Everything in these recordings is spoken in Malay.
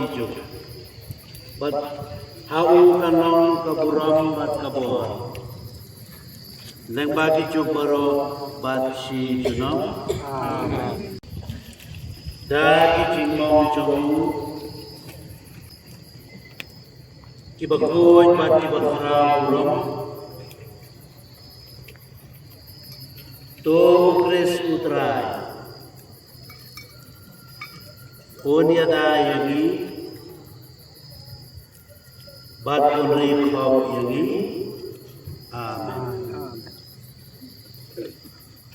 hijau. Bat hau kanong kaburam bat kabor. Neng bagi cubaro bat si junong. Dagi cingmong congu. Kibakoy bat kibakrang burong. To kres utray. Punya dayangi, bat punri kau yangi, amin.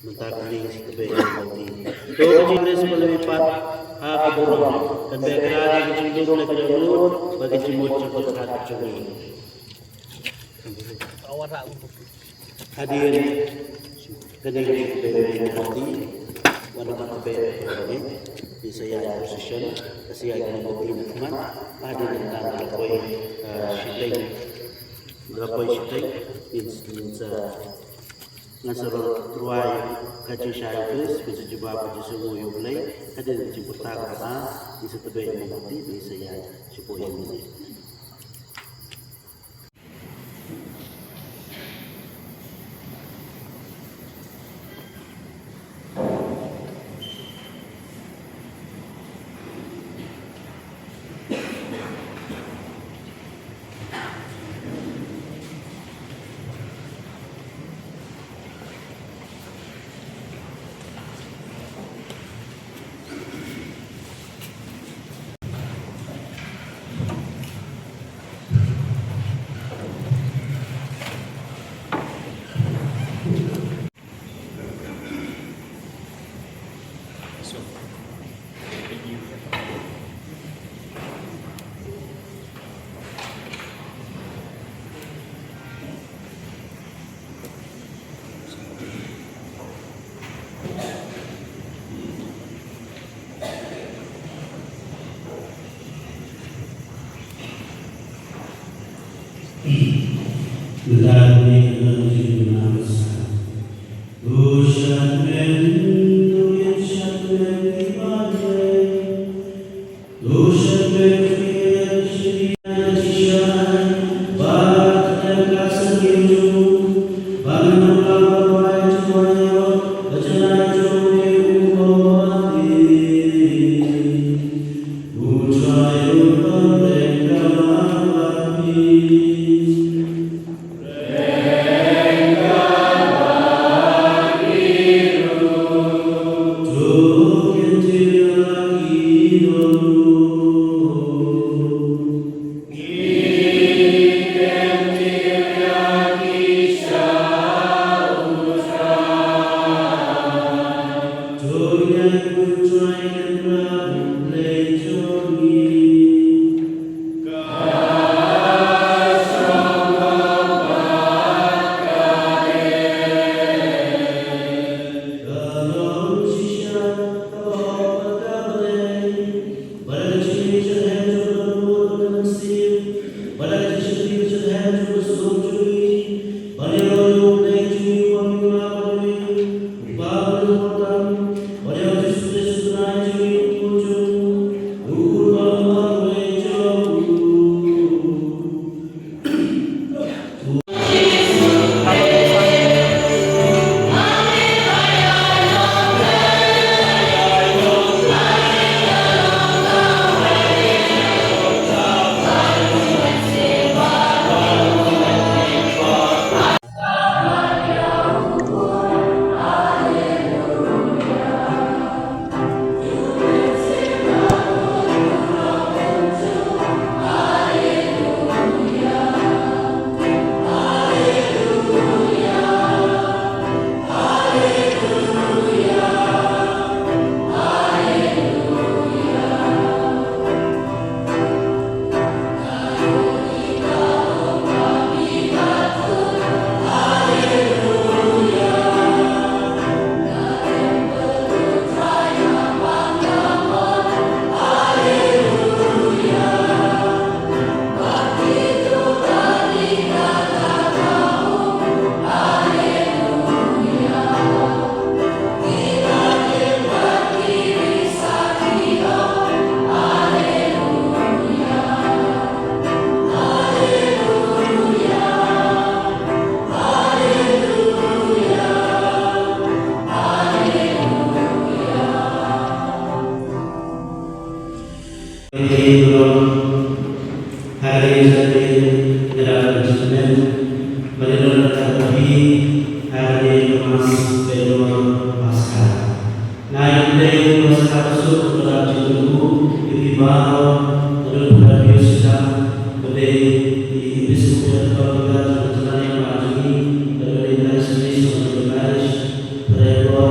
Mentakni sebagai mati. Dua jenis pelipat hak burung dan berkerja kecil negeri ulur bagi cimut cepat hati cumi. Hadir kedai sebagai mati, wanita sebagai di saya position kasi akan membuat teman ada tentang lapoy shooting in ngasar ruai kacu syaitus bisa coba pada semua yang mulai ada dijemput apa di setelah yang mati di saya supaya ini. Hari ini adalah Senin, pada hari Kemas Kedua Paskah. Naik dari Paskah tersebut pada judul di bawah adalah Yesus pada di biskup dan jalan yang maju dari Yesus Kristus berdoa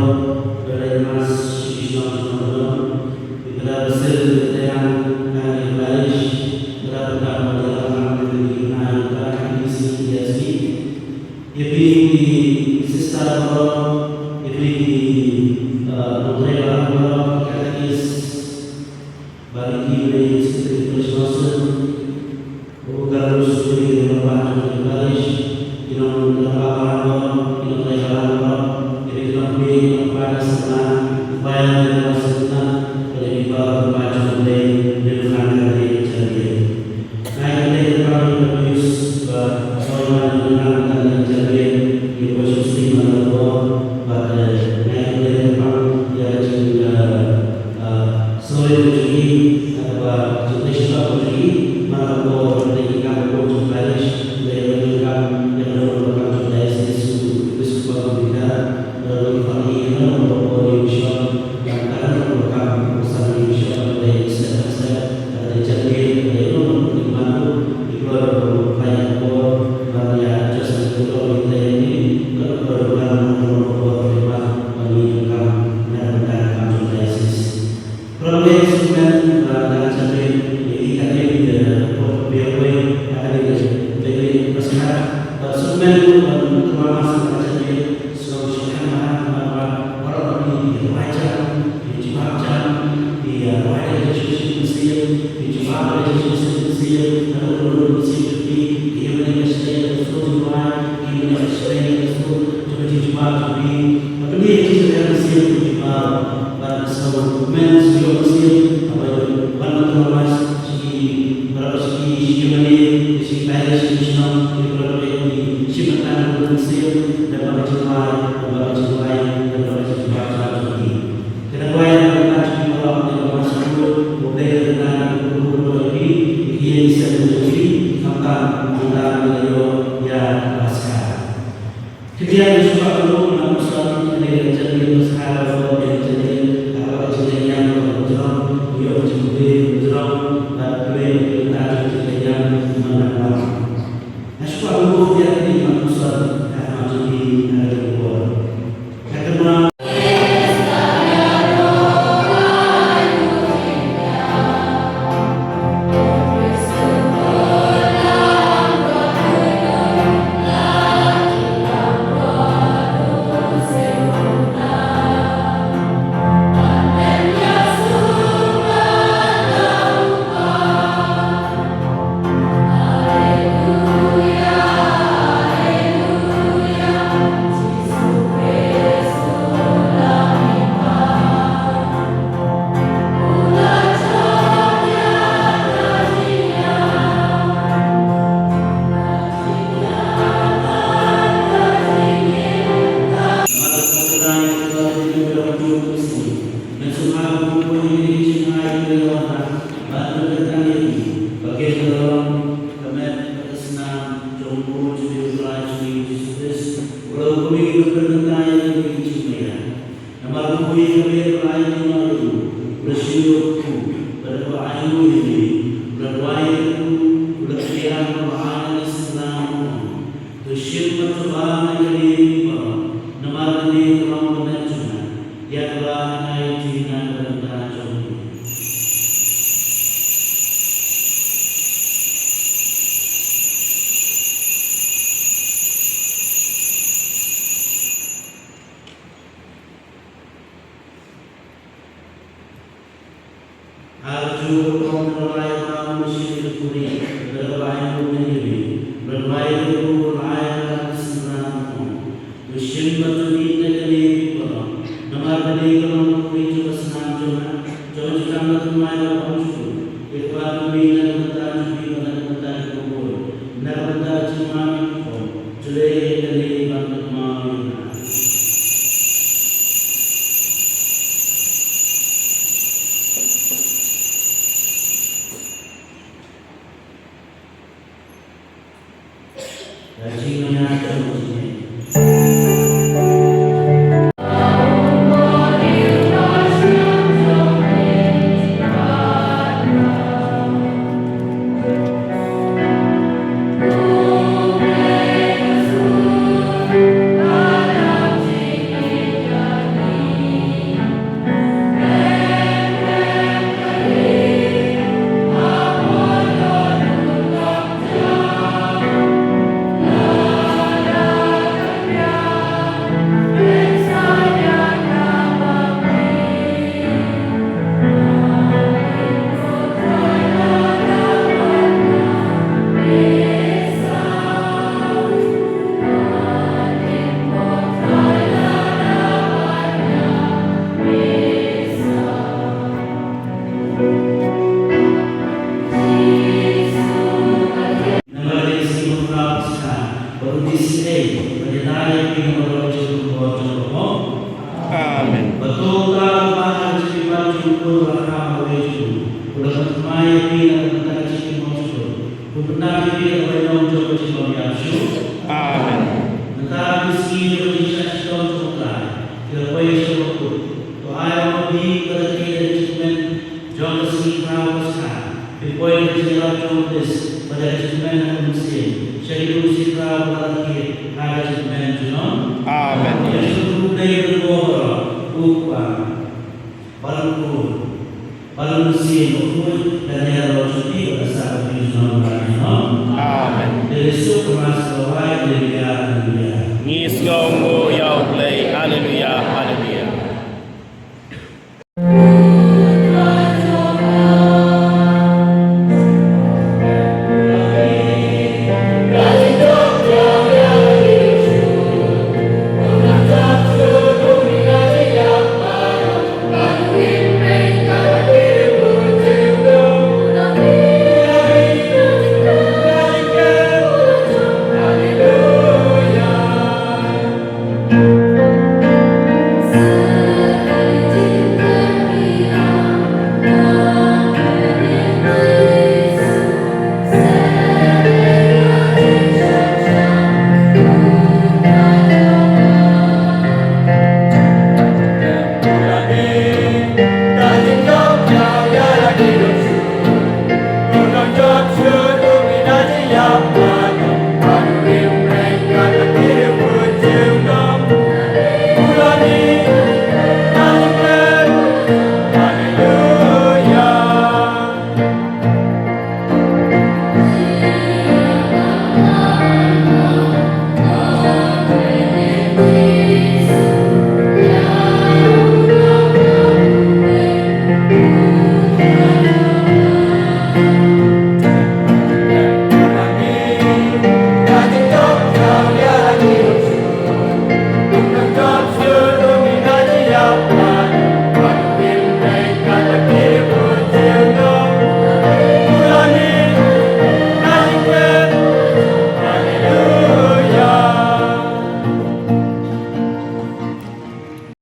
dari Mas Yesus di dalam sel yang hari Paris berapa Jadi sesat orang, jadi mengenai orang kategis bagi dari sisi persoalan, bukan sesuai dengan bahan yang baris, dengan orang, dengan orang, jadi lebih pada senang, bayar dengan senang, lebih baca mulai dengan dari jadi. Naik dari kami berus soal dengan jadi di posisi mana pada naik dari kami dia juga soal jadi atau jenis apa jadi mana dari kami pun baris dari kami yang merupakan dari sisi biskup kita dari kami yang merupakan yang akan merupakan usaha Indonesia dari saya dari jadi dari Amen. Betul kau mahal sifat syukur rahmat Yesus. Ulah maya pina tentang cikin monster. Benar pina bayang jauh cikin Yesus. Amen. Tetapi sih berjisa cikin monster. Kita bayar syukur. To ayam lebih kerja cikin jauh sih rawaskan. Bipoy kerja jauh des pada cikin muslim. Syaitu sih rawat lagi ada cikin junon. Amen. Yesus budaya berbohong. Upah, balun, balun sin, ukul dan yang